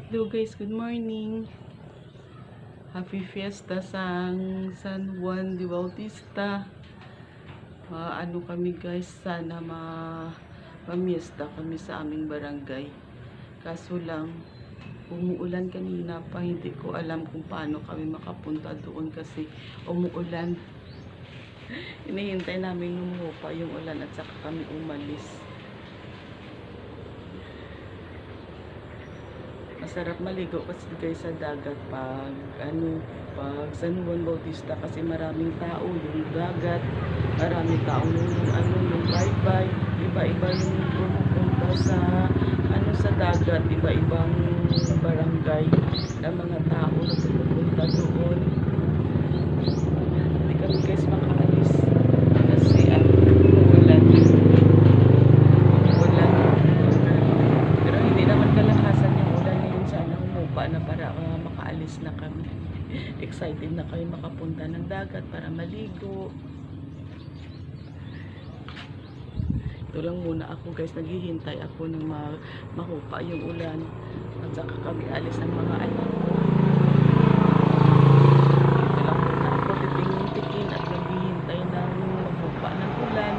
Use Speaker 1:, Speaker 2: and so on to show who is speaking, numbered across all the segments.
Speaker 1: Hello guys, good morning. Happy Fiesta sang San Juan de Bautista. Ano kami guys, sana mamiesta kami sa aming barangay. Kaso lang, umuulan kanina pa, hindi ko alam kung paano kami makapunta doon kasi umuulan. Inihintay namin lumupa yung ulan at saka kami umalis. Masarap maligo kasi guys sa dagat pag San Juan Bautista kasi maraming tao yung dagat, maraming tao yung bye-bye, iba-iba yung pumupunta sa dagat, iba-ibang barangay na mga tao na pumupunta doon. Hindi kami guys makaalis kasi ulan. Pero hindi naman kalakasan yung ulan ngayon, sana humupa na para makaalis na kami. Excited na kayo makapunta ng dagat para maligo. Ito lang muna ako guys, naghihintay ako ng mahupa yung ulan at saka kami alis ng mga anak ko. Ito lang muna ako titingin at naghihintay ng mahupa ng ulan.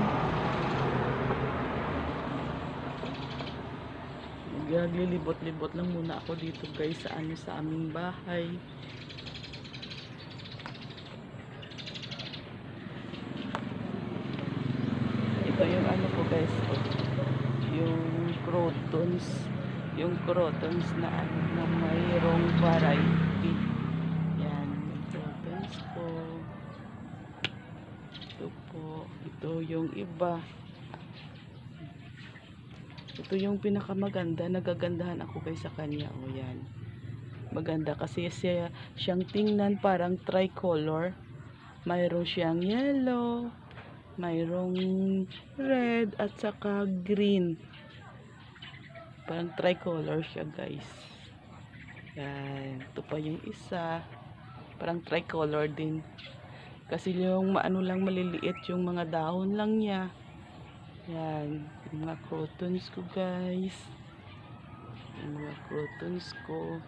Speaker 1: Naglilibot-libot lang muna ako dito guys sa aming bahay. Ito yung ko guys, yung crotons na na mayroong variety. Yan, yung crotons ko. Ito po, ito yung iba. Ito yung pinakamaganda, nagagandahan ako guys sa kanya. O yan, maganda kasi siyang tingnan parang tricolor. Mayroon siyang yellow, mayroong red at saka green. Parang tricolor siya guys. Yan, ito pa yung isa, parang tricolor din. Kasi yung lang maliliit yung mga dahon lang niya. Yan, yung mga crotons ko guys. Yung mga crotons ko.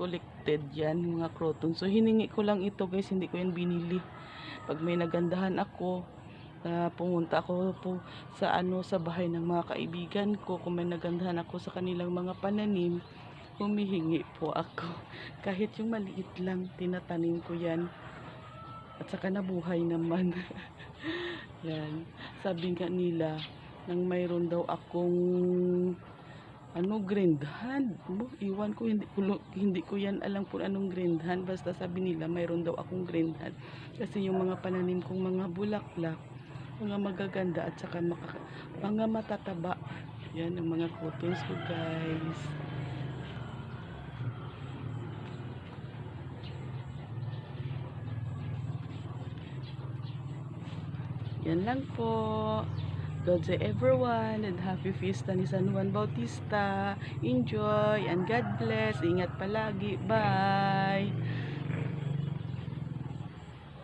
Speaker 1: Collected yan, yung mga crotons. So hiningi ko lang ito guys, hindi ko yan binili. Pag may nagandahan ako, pumunta ako po sa bahay ng mga kaibigan ko, kung may nagandahan ako sa kanilang mga pananim, humihingi po ako. Kahit yung maliit lang, tinatanim ko yan. At saka nabuhay naman. Yan. Sabi nga nila, nang mayroon daw akong green hand. Iwan ko, hindi ko yan alam kung anong green hand. Basta sabi nila, mayroon daw akong green hand. Kasi yung mga pananim kong mga bulaklak, mga magaganda at saka mga matataba. Yan ang mga crotons ko guys. Yan lang po. God save everyone and happy fiesta ni San Juan Bautista. Enjoy and God bless. Ingat palagi. Bye.